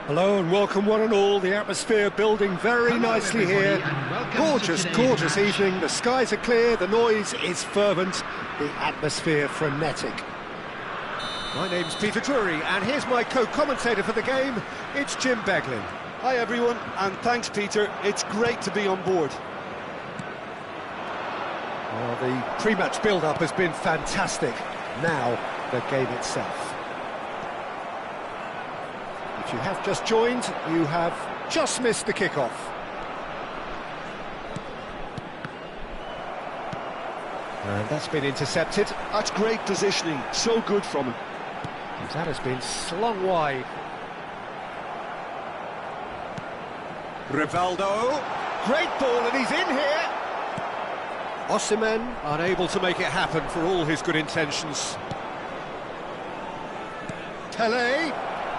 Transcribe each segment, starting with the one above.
Hello and welcome one and all. The atmosphere building very nicely here. Gorgeous, gorgeous evening. The skies are clear, the noise is fervent, the atmosphere frenetic. My name's Peter Drury and here's my co-commentator for the game. It's Jim Beglin. Hi everyone, and thanks Peter. It's great to be on board. Well, the pre-match build-up has been fantastic. Now, the game itself. If you have just joined, you have just missed the kick-off. And that's been intercepted. That's great positioning, so good from him. That has been slung wide. Rivaldo, great ball and he's in here. Osimhen unable to make it happen for all his good intentions. Tele,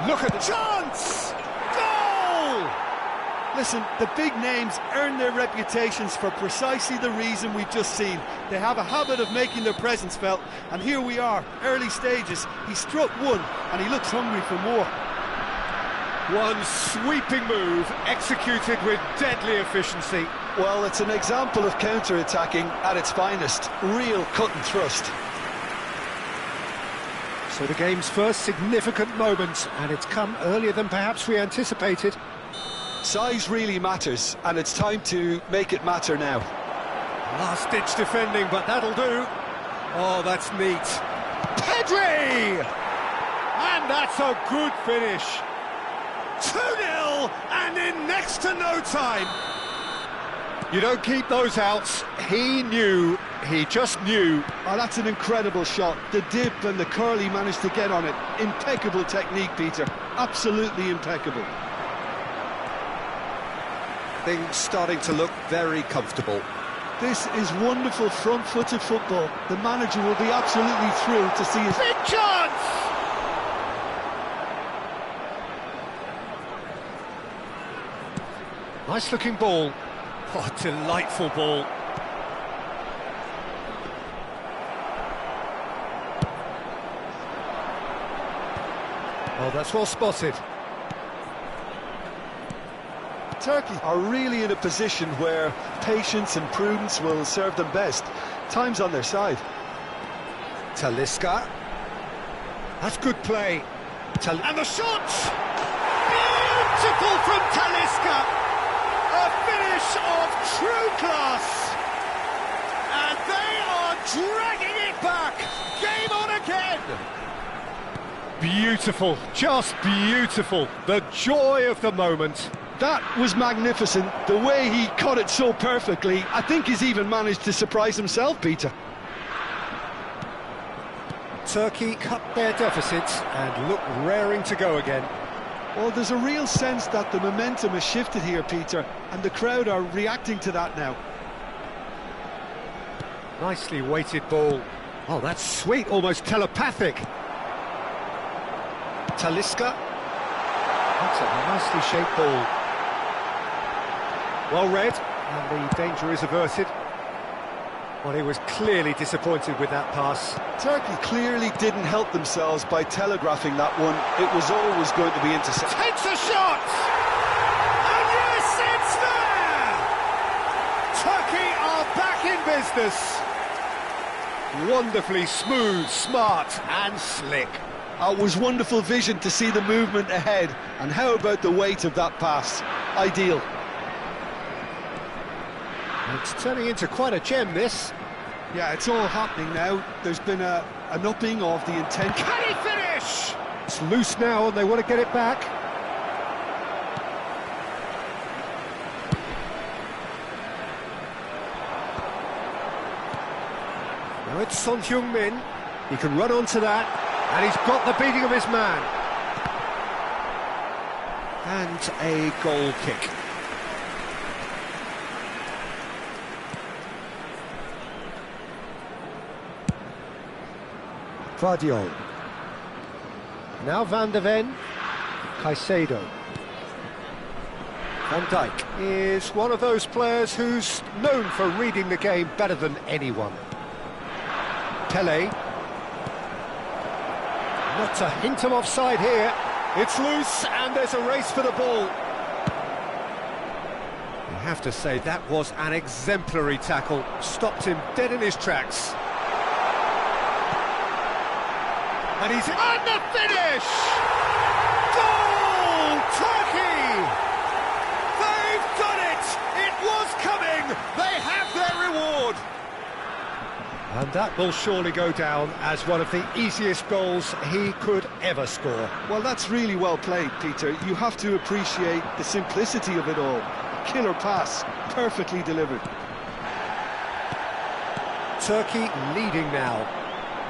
look at the chance! Goal! Listen, the big names earn their reputations for precisely the reason we've just seen. They have a habit of making their presence felt, and here we are, early stages. He struck one, and he looks hungry for more. One sweeping move, executed with deadly efficiency. Well, it's an example of counter-attacking at its finest. Real cut and thrust. So the game's first significant moment, and it's come earlier than perhaps we anticipated. Size really matters, and it's time to make it matter now. Last-ditch defending, but that'll do. Oh, that's neat. Pedri! And that's a good finish. 2-0, and in next to no time. You don't keep those outs. He knew, he just knew. Oh, that's an incredible shot. The dip and the curl he managed to get on it. Impeccable technique, Peter. Absolutely impeccable. Things starting to look very comfortable. This is wonderful front-footed football. The manager will be absolutely thrilled to see his... Big chance! Nice-looking ball. Oh, delightful ball. Oh, that's well spotted. Turkey are really in a position where patience and prudence will serve them best. Time's on their side. Talisca. That's good play. And the shot! Beautiful from Talisca! A finish of true class! And they are dragging it back! Game on again! Beautiful, just beautiful. The joy of the moment. That was magnificent. The way he caught it so perfectly, I think he's even managed to surprise himself, Peter. Turkey cut their deficit and look raring to go again. Well, there's a real sense that the momentum has shifted here, Peter, and the crowd are reacting to that now. Nicely weighted ball. Oh, that's sweet, almost telepathic. Talisca. That's a nicely shaped ball. Well read, and the danger is averted. Well, he was clearly disappointed with that pass. Turkey clearly didn't help themselves by telegraphing that one. It was always going to be intercepted. Takes a shot! And yes, it's there! Turkey are back in business. Wonderfully smooth, smart and slick. It was wonderful vision to see the movement ahead. And how about the weight of that pass? Ideal. It's turning into quite a gem, this. Yeah, it's all happening now. There's been an upping of the intent. Can he finish? It's loose now and they want to get it back. Now it's Son Heung-min. He can run onto that, and he's got the beating of his man. And a goal kick. Guardiola. Now Van de Ven, Caicedo. Van Dijk is one of those players who's known for reading the game better than anyone. Pele. Not a hint of offside here. It's loose, and there's a race for the ball. You have to say that was an exemplary tackle. Stopped him dead in his tracks. And he's on the finish! Goal! Turkey! They've done it! It was coming! They have their reward! And that will surely go down as one of the easiest goals he could ever score. Well, that's really well played, Peter. You have to appreciate the simplicity of it all. Killer pass, perfectly delivered. Turkey leading now.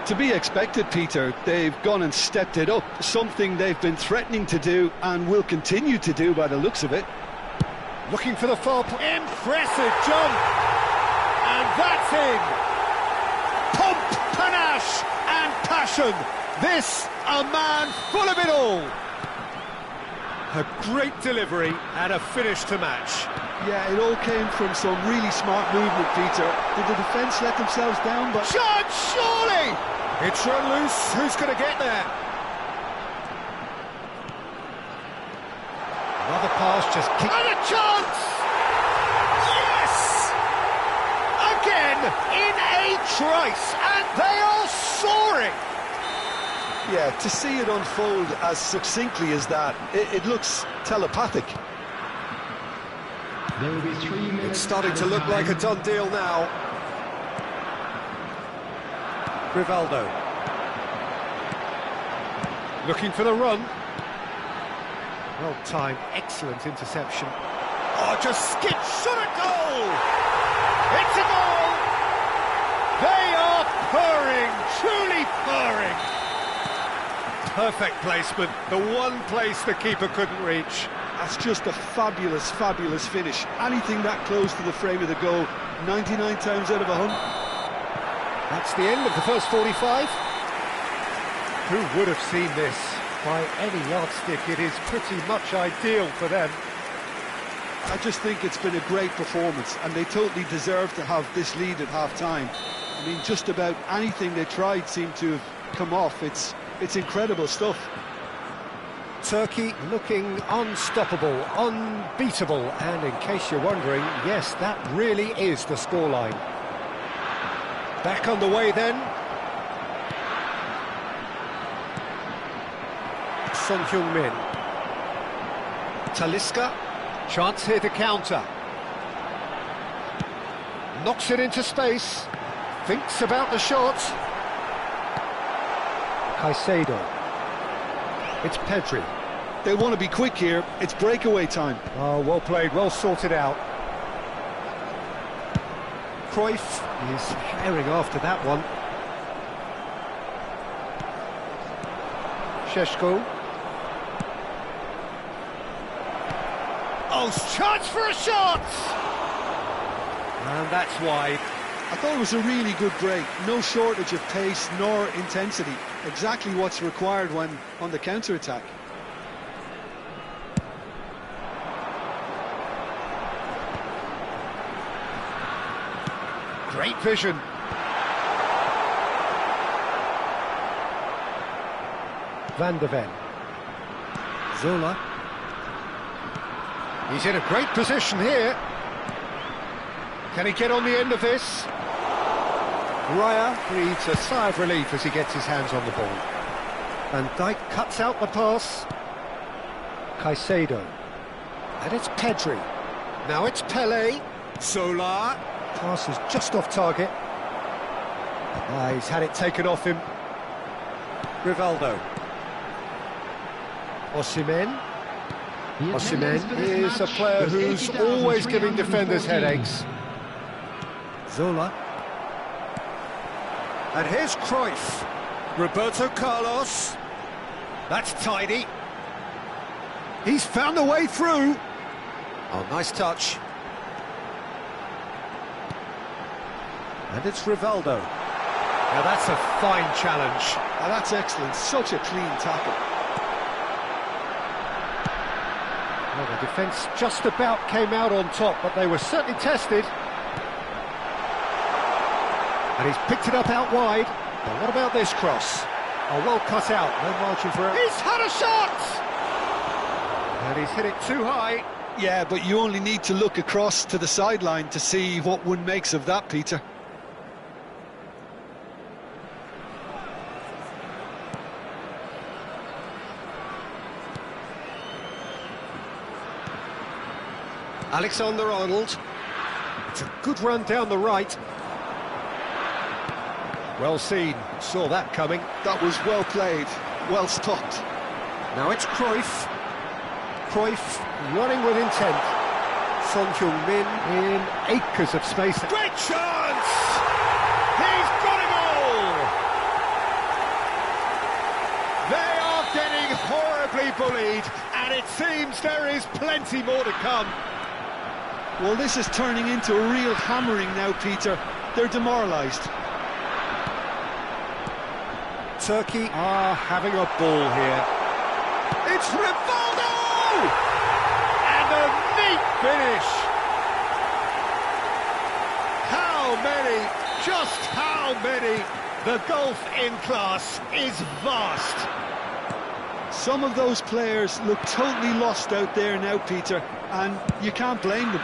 To be expected, Peter. They've gone and stepped it up, something they've been threatening to do and will continue to do by the looks of it. Looking for the far post. Impressive jump! And that's in! Pomp, panache and passion. This, a man full of it all. A great delivery and a finish to match. Yeah, it all came from some really smart movement, Peter. Did the defence let themselves down? But Judge, surely! It's run loose. Who's going to get there? Another pass just kicked. And a chance! Yes! Again, in a trice, and they are soaring! yeah, to see it unfold as succinctly as that, it looks telepathic. There will be 3 minutes. It's starting to look like a done deal now. Rivaldo. Looking for the run. Well timed, excellent interception. Oh, just skipped, shot a goal! It's a goal! They are purring, truly purring. Perfect placement, the one place the keeper couldn't reach. That's just a fabulous, fabulous finish. Anything that close to the frame of the goal, 99 times out of 100. That's the end of the first 45. Who would have seen this? By any yardstick, it is pretty much ideal for them. I just think it's been a great performance, and they totally deserve to have this lead at half-time. I mean, just about anything they tried seemed to have come off. It's incredible stuff. Turkey looking unstoppable, unbeatable, and in case you're wondering, yes, that really is the scoreline. Back on the way then. Son Heung-min. Talisca, chance here to counter. Knocks it into space, thinks about the shot. Caicedo. It's Pedri. They want to be quick here. It's breakaway time. Oh, well played, well sorted out. Cruyff is herring after that one. Šeško. Oh, chance for a shot! And that's wide. I thought it was a really good break. No shortage of pace nor intensity. Exactly what's required when on the counter-attack. Great vision. Van de Ven. Zola. He's in a great position here. Can he get on the end of this? Raya breathes a sigh of relief as he gets his hands on the ball. Van Dijk cuts out the pass. Caicedo. And it's Pedri. Now it's Pelé. Zola. Pass is just off target. He's had it taken off him. Rivaldo. Osimhen. Osimhen is a player who's always giving defenders headaches. Zola. And here's Cruyff. Roberto Carlos. That's tidy. He's found a way through. Oh, nice touch. And it's Rivaldo. Now that's a fine challenge. Oh, that's excellent. Such a clean tackle. Well, the defence just about came out on top, but they were certainly tested. And he's picked it up out wide. But what about this cross? Oh, well cut out, no margin for it. He's had a shot! And he's hit it too high. Yeah, but you only need to look across to the sideline to see what one makes of that, Peter. Alexander-Arnold. It's a good run down the right. Well seen, saw that coming. That was well played, well stopped. Now it's Cruyff. Cruyff running with intent. Son Heung-min in acres of space. Great chance! He's got it all! They are getting horribly bullied, and it seems there is plenty more to come. Well, this is turning into a real hammering now, Peter. They're demoralised. Turkey are having a ball here. It's Rivaldo! And a neat finish. How many, just how many? The gulf in class is vast. Some of those players look totally lost out there now, Peter, and you can't blame them.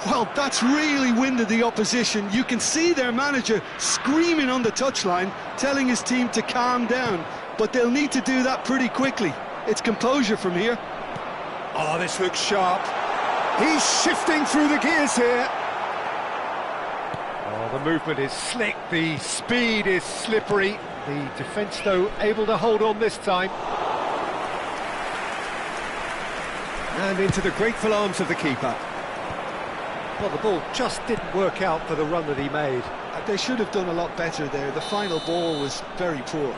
Well, that's really winded the opposition. You can see their manager screaming on the touchline, telling his team to calm down, but they'll need to do that pretty quickly. It's composure from here. Oh, this looks sharp. He's shifting through the gears here. Oh, the movement is slick, the speed is slippery. The defence, though, able to hold on this time. And into the grateful arms of the keeper. Well, the ball just didn't work out for the run that he made. They should have done a lot better there. The final ball was very poor.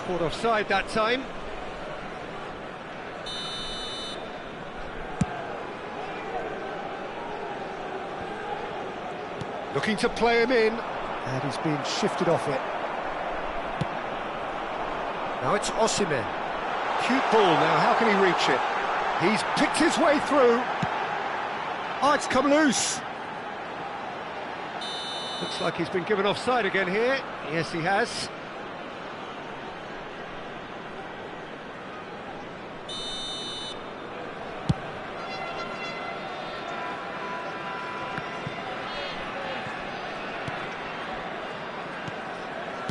Caught offside that time. Looking to play him in, and he's been shifted off it. Now it's Osimhen. Cute ball now, how can he reach it? He's picked his way through. Oh, it's come loose. Looks like he's been given offside again here. Yes, he has.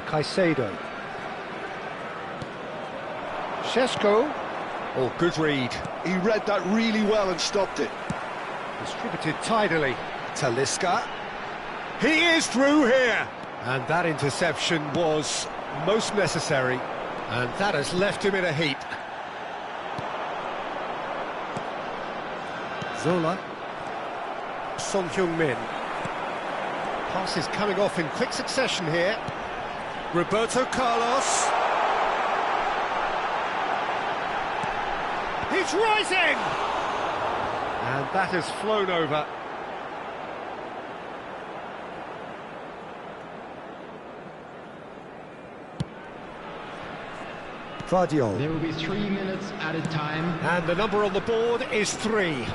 Caicedo. Šeško. Oh, good read. He read that really well and stopped it. Distributed tidily. Talisca. He is through here. And that interception was most necessary. And that has left him in a heap. Zola. Son Heung-min. Pass is coming off in quick succession here. Roberto Carlos. He's rising! And that has flown over. Gvardiol. There will be 3 minutes at a time. And the number on the board is 3.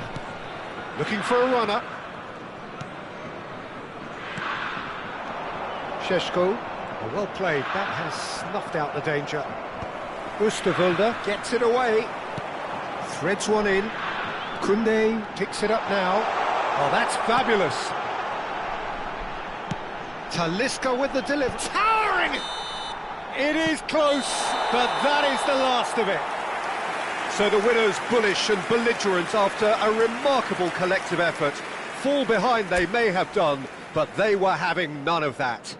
Looking for a runner. Šeško. Oh, well played. That has snuffed out the danger. Oosterwolde gets it away. Threads one in. Koundé picks it up now. Oh, that's fabulous. Talisca with the delivery. Towering! It is close, but that is the last of it. So the winners, bullish and belligerent after a remarkable collective effort. Fall behind they may have done, but they were having none of that.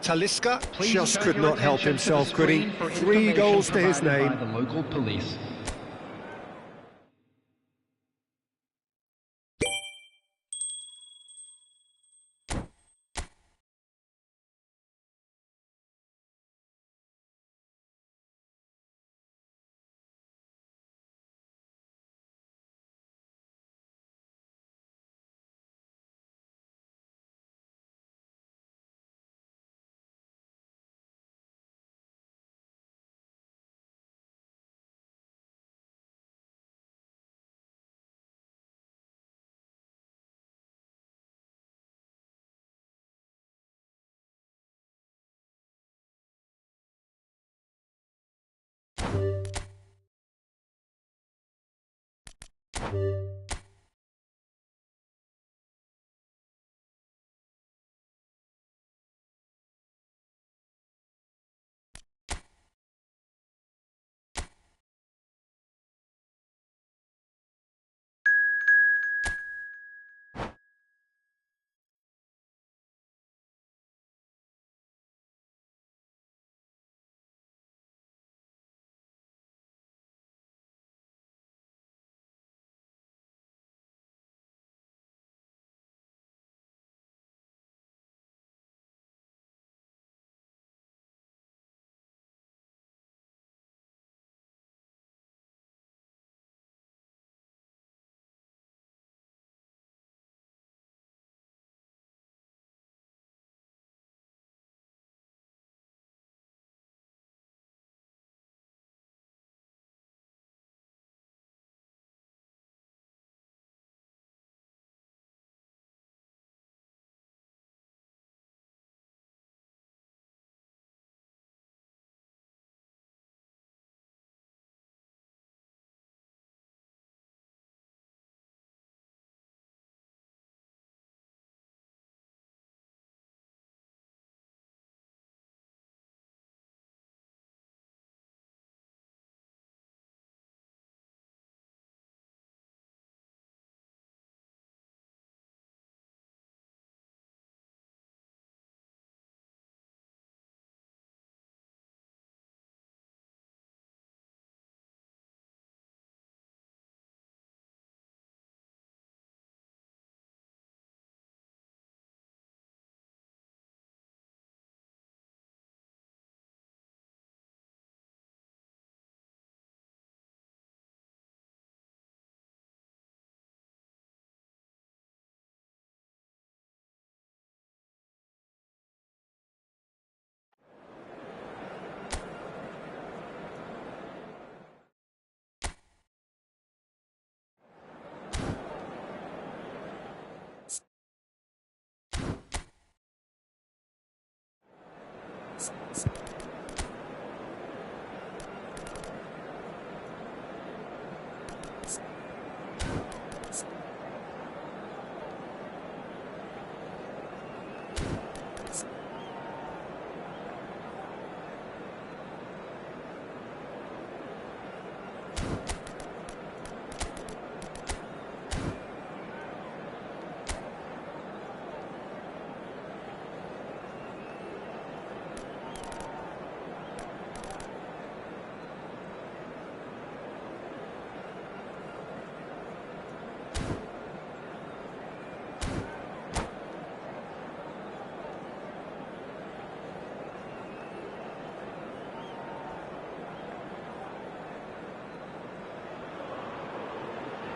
Talisca just could not help himself, could he? 3 goals to his name. By the local police.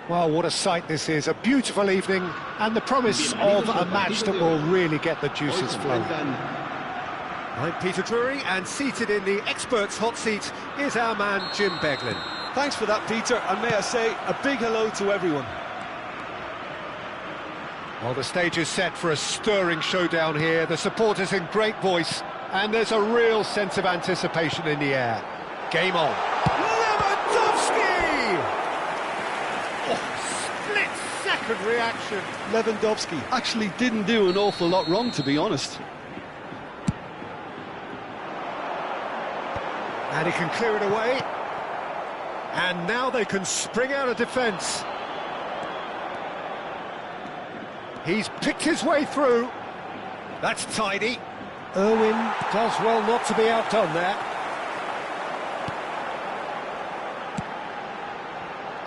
Well, what a sight this is. A beautiful evening and the promise of a match that will really get the juices flowing. I'm Peter Drury, and seated in the experts' hot seat is our man Jim Beglin. Thanks for that, Peter, and may I say a big hello to everyone. Well, the stage is set for a stirring showdown here. The supporters in great voice, and there's a real sense of anticipation in the air. Game on. Split-second reaction. Lewandowski actually didn't do an awful lot wrong, to be honest. And he can clear it away. And now they can spring out of defence. He's picked his way through. That's tidy. Irwin does well not to be outdone there.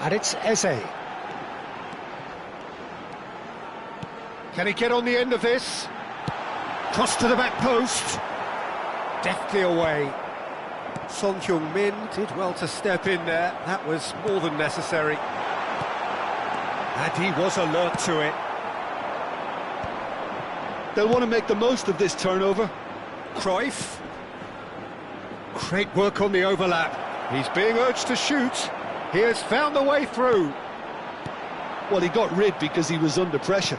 And it's Eze. Can he get on the end of this? Cross to the back post. Deftly away. Son Heung-min did well to step in there. That was more than necessary. And he was alert to it. They'll want to make the most of this turnover. Cruyff. Great work on the overlap. He's being urged to shoot. He has found the way through. Well, he got rid because he was under pressure.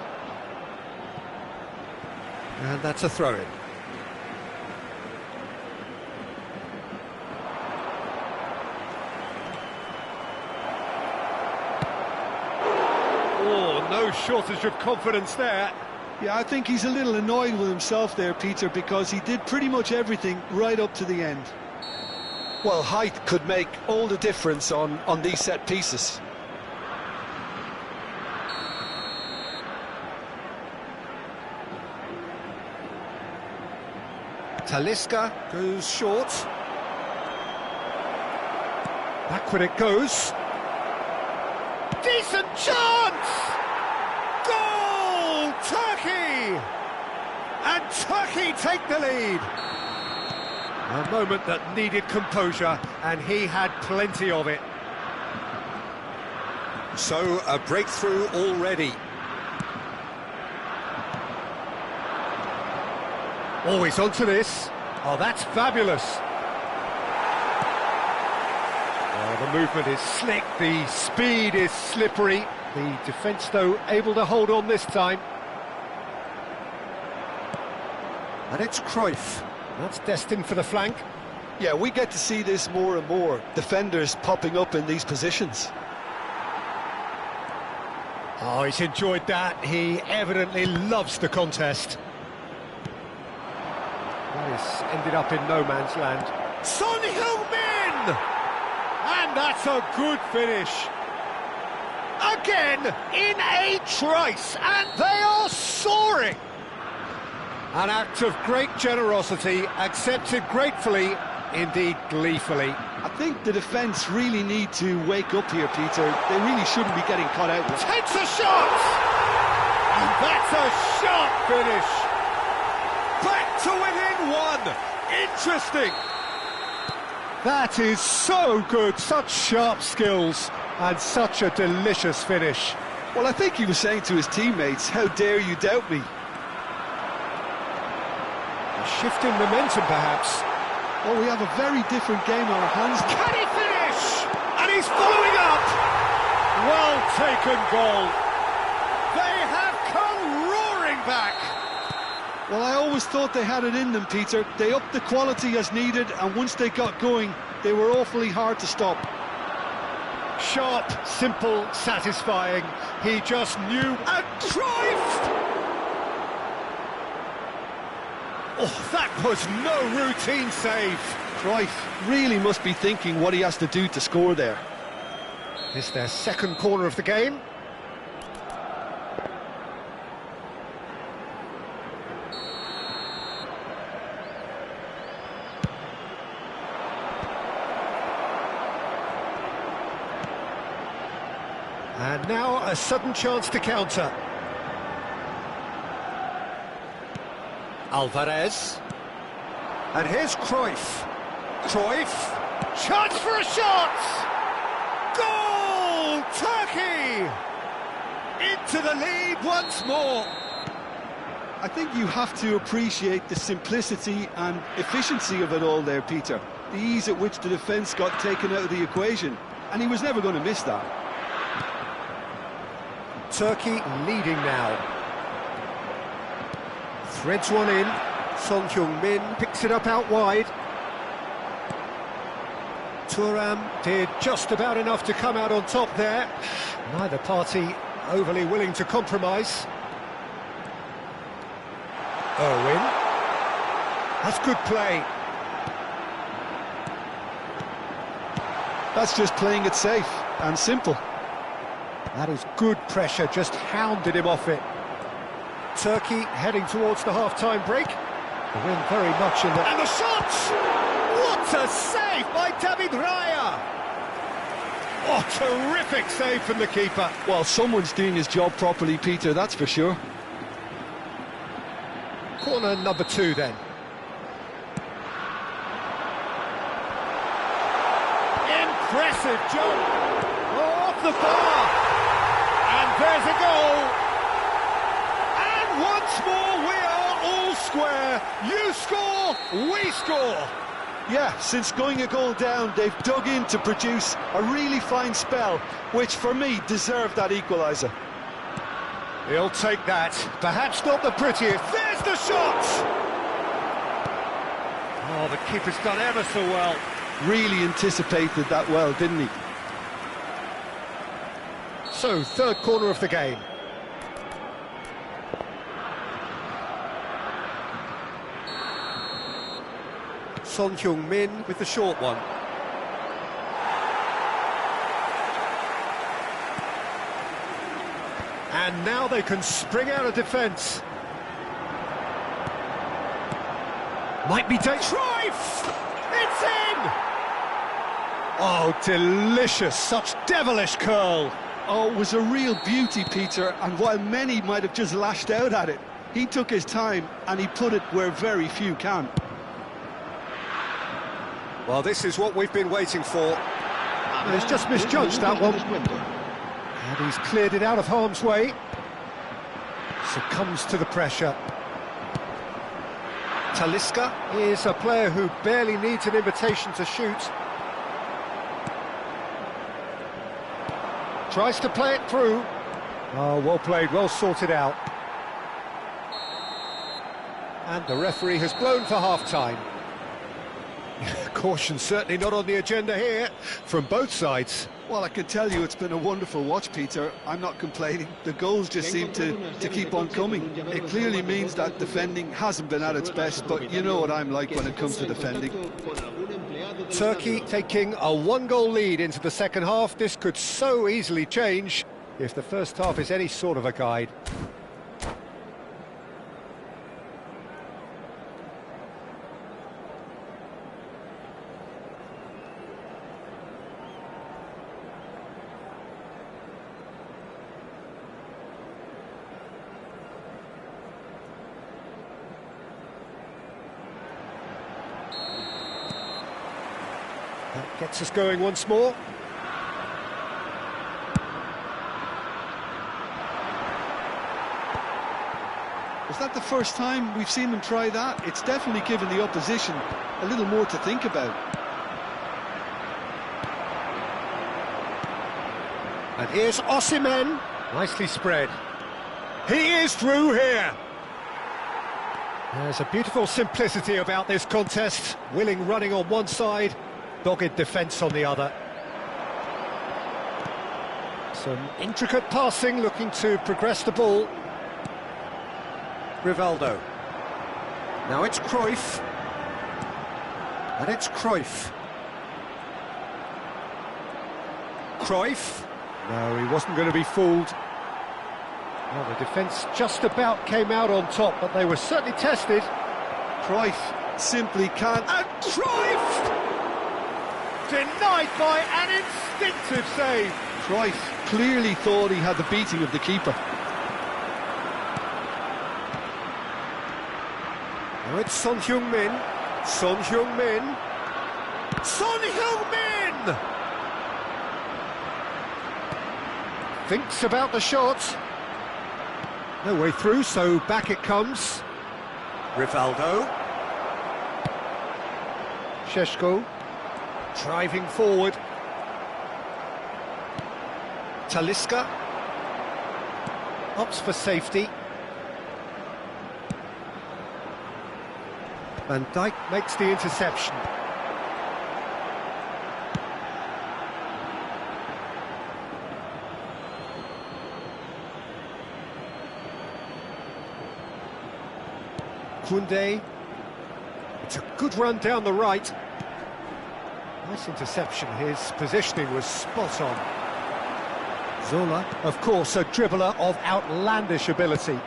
And that's a throw-in. shortage of confidence there. Yeah, I think he's a little annoyed with himself there, Peter, because he did pretty much everything right up to the end. Well, height could make all the difference on these set pieces. Talisca goes short. Backward it goes. Decent chance! Goal! Turkey! And Turkey take the lead. A moment that needed composure, and he had plenty of it. So, a breakthrough already. Always onto this. Oh, that's fabulous. Oh, the movement is slick, the speed is slippery. The defence, though, able to hold on this time. And it's Cruyff. That's destined for the flank. Yeah, we get to see this more and more. Defenders popping up in these positions. Oh, he's enjoyed that. He evidently loves the contest. This ended up in no man's land. Son Heung-min! And that's a good finish. Again, in a trice, and they are soaring. An act of great generosity, accepted gratefully, indeed gleefully. I think the defence really need to wake up here, Peter. They really shouldn't be getting caught out with. Takes a shot! And that's a sharp finish. Back to within one. Interesting. That is so good. Such sharp skills and such a delicious finish. Well, I think he was saying to his teammates, how dare you doubt me? A shift in momentum, perhaps. Well, we have a very different game on our hands. Can he finish? And he's following up. Well taken goal. They have come roaring back. Well, I always thought they had it in them, Peter. They upped the quality as needed, and once they got going, they were awfully hard to stop. Sharp, simple, satisfying. He just knew. And Cruyff! Oh, that was no routine save. Cruyff really must be thinking what he has to do to score there. It's their second corner of the game. And now a sudden chance to counter. Alvarez. And here's Cruyff. Cruyff. Chance for a shot! Goal! Turkey! Into the lead once more. I think you have to appreciate the simplicity and efficiency of it all there, Peter. The ease at which the defence got taken out of the equation. And he was never going to miss that. Turkey leading now. Threads one in. Son Heung-min picks it up out wide. Thuram did just about enough to come out on top there. Neither party overly willing to compromise. Irwin. That's good play. That's just playing it safe and simple. That is good pressure, just hounded him off it. Turkey heading towards the half-time break. The win very much in the... And the shot! What a save by David Raya! Oh, terrific save from the keeper. Well, someone's doing his job properly, Peter, that's for sure. Corner number 2 then. Impressive jump! Off the bar! And there's a goal! And once more we are all square. You score, we score. Yeah, since going a goal down, they've dug in to produce a really fine spell, which for me deserved that equaliser. He'll take that. Perhaps not the prettiest. There's the shot! Oh, the keeper's done ever so well. Really anticipated that well, didn't he? So, third corner of the game. Son Heung-min with the short one. And now they can spring out of defence. Might be Cruyff! It's in! Oh, delicious, such devilish curl. Oh, it was a real beauty, Peter, and while many might have just lashed out at it, he took his time and he put it where very few can. Well, this is what we've been waiting for. And he's just misjudged that one. And he's cleared it out of harm's way. Succumbs to the pressure. Talisca is a player who barely needs an invitation to shoot. Tries to play it through. Oh, well played, well sorted out. And the referee has blown for half-time. Caution certainly not on the agenda here, from both sides. Well, I can tell you it's been a wonderful watch, Peter. I'm not complaining. The goals just seem to keep on coming. It clearly means that defending hasn't been at its best, but you know what I'm like when it comes to defending. Turkey taking a one-goal lead into the second half. This could so easily change if the first half is any sort of a guide. That gets us going once more. Is that the first time we've seen them try that? It's definitely given the opposition a little more to think about. And here's Osimhen. Nicely spread. He is through here. There's a beautiful simplicity about this contest. Willing running on one side, dogged defence on the other. Some intricate passing, looking to progress the ball. Rivaldo. Now it's Cruyff. And it's Cruyff. Cruyff. No, he wasn't going to be fooled. Well, the defence just about came out on top, but they were certainly tested. Cruyff simply can't... And Cruyff! Denied by an instinctive save. Cruyff clearly thought he had the beating of the keeper. Now it's Son Heung-min. Son Heung-min. Son Heung-min! Thinks about the shot. No way through, so back it comes. Rivaldo. Šeško. Driving forward. Talisca. Opts for safety. Van Dijk makes the interception. Koundé. It's a good run down the right. Nice interception, his positioning was spot on. Zola, of course, a dribbler of outlandish ability.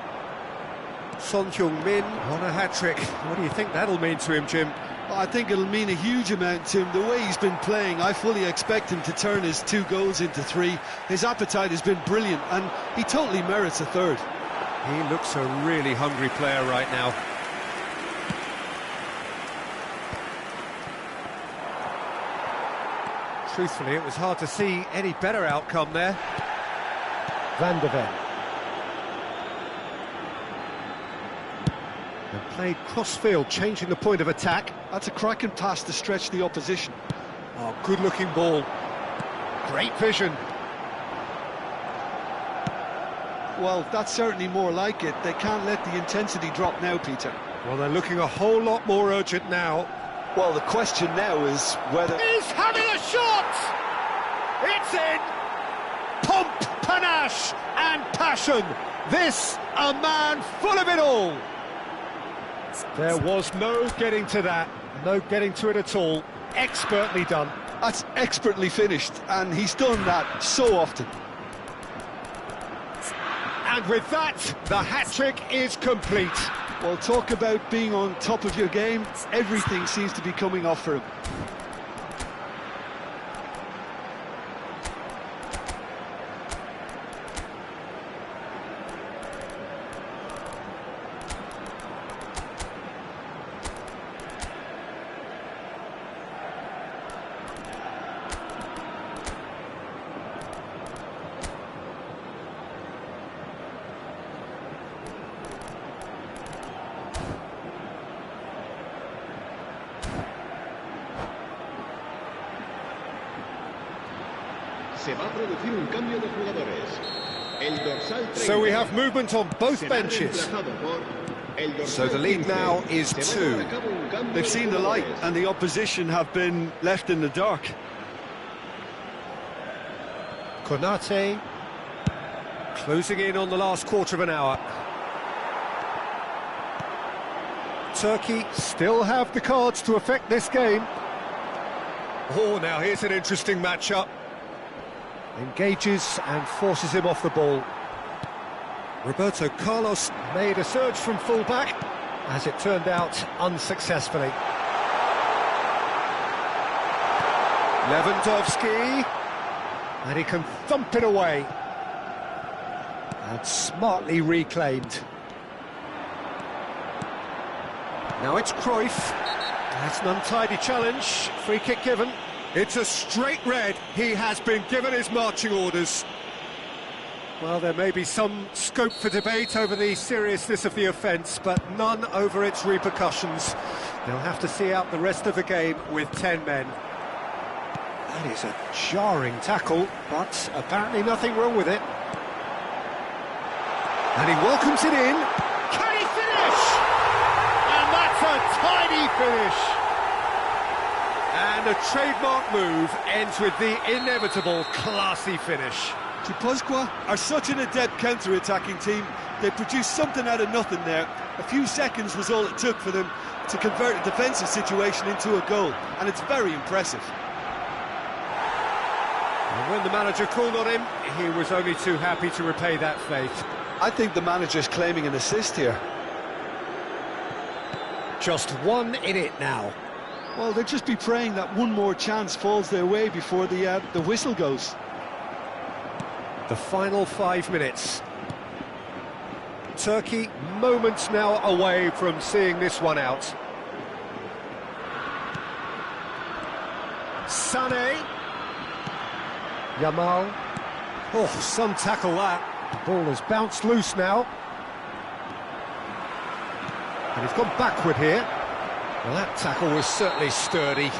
Son Heung-min on a hat-trick. What do you think that'll mean to him, Jim? I think it'll mean a huge amount to him. The way he's been playing, I fully expect him to turn his 2 goals into 3. His appetite has been brilliant, and he totally merits a 3rd. He looks a really hungry player right now. Truthfully, it was hard to see any better outcome there. Van de Ven. And played cross-field, changing the point of attack. That's a cracking pass to stretch the opposition. Oh, good-looking ball. Great vision. Well, that's certainly more like it. They can't let the intensity drop now, Peter. Well, they're looking a whole lot more urgent now. Well, the question now is whether... He's having a shot! It's in! Pomp, panache and passion. This, a man full of it all. There was no getting to that. No getting to it at all. Expertly done. That's expertly finished, and he's done that so often. And with that, the hat-trick is complete. Well, talk about being on top of your game. Everything seems to be coming off for him. Se va a producir un cambio de jugadores. El dorsal 30 So we have movement on both será benches. reemplazado por el dorsal So the lead 15. now is Se va a 2. llevar a cabo un cambio They've de seen the light, jugadores. and the opposition have been left in the dark. Konate closing in on the last quarter of an hour. Turkey still have the cards to affect this game. Oh, now here's an interesting matchup. Engages and forces him off the ball. Roberto Carlos made a surge from full-back, as it turned out unsuccessfully. Lewandowski, and he can thump it away. And smartly reclaimed. Now it's Cruyff. That's an untidy challenge. Free kick given. It's a straight red. He has been given his marching orders. Well, there may be some scope for debate over the seriousness of the offence, but none over its repercussions. They'll have to see out the rest of the game with 10 men. That is a jarring tackle, but apparently nothing wrong with it. And he welcomes it in. Can he finish? And that's a tidy finish. And a trademark move ends with the inevitable classy finish. Guipúzcoa are such an adept counter-attacking team. They produced something out of nothing there. A few seconds was all it took for them to convert a defensive situation into a goal, and it's very impressive. And when the manager called on him, he was only too happy to repay that faith. I think the manager's claiming an assist here. Just one in it now. Well, they'll just be praying that one more chance falls their way before the whistle goes. The final 5 minutes. Turkey moments now away from seeing this one out. Sané. Yamal. Oh, some tackle that. The ball has bounced loose now. And he's gone backward here. Well, that tackle was certainly sturdy.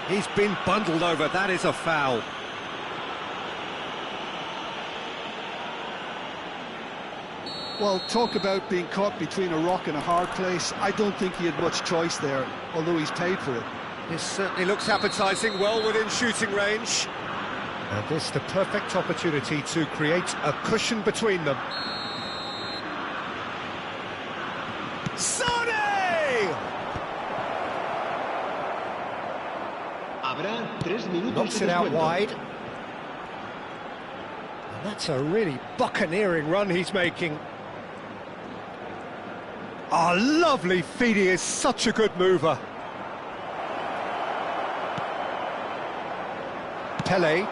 He's been bundled over. That is a foul. Well, talk about being caught between a rock and a hard place. I don't think he had much choice there, although he's paid for it. This certainly looks appetising, well within shooting range. And this the perfect opportunity to create a cushion between them. Sané! Habrá 3 minutos Knocks de it out descuento. wide. And that's a really buccaneering run he's making. Ah, lovely feed, he is such a good mover. Pele.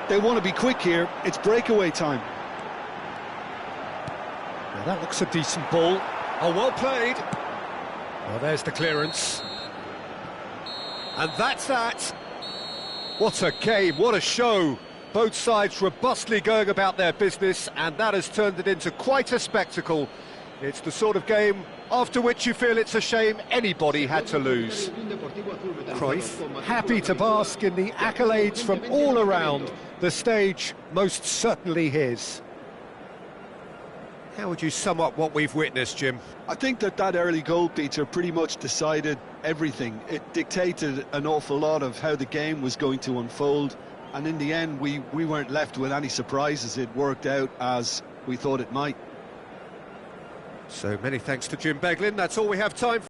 They want to be quick here. It's breakaway time. Now that looks a decent ball. Oh, well played. Well, there's the clearance. And that's that. What a game, what a show. Both sides robustly going about their business, and that has turned it into quite a spectacle. It's the sort of game after which you feel it's a shame anybody had to lose. Cruyff, happy to bask in the accolades from all around. The stage most certainly his. How would you sum up what we've witnessed, Jim? I think that early goal, Peter, pretty much decided everything. It dictated an awful lot of how the game was going to unfold, and in the end we weren't left with any surprises. It worked out as we thought it might. So many thanks to Jim Beglin. That's all we have time for.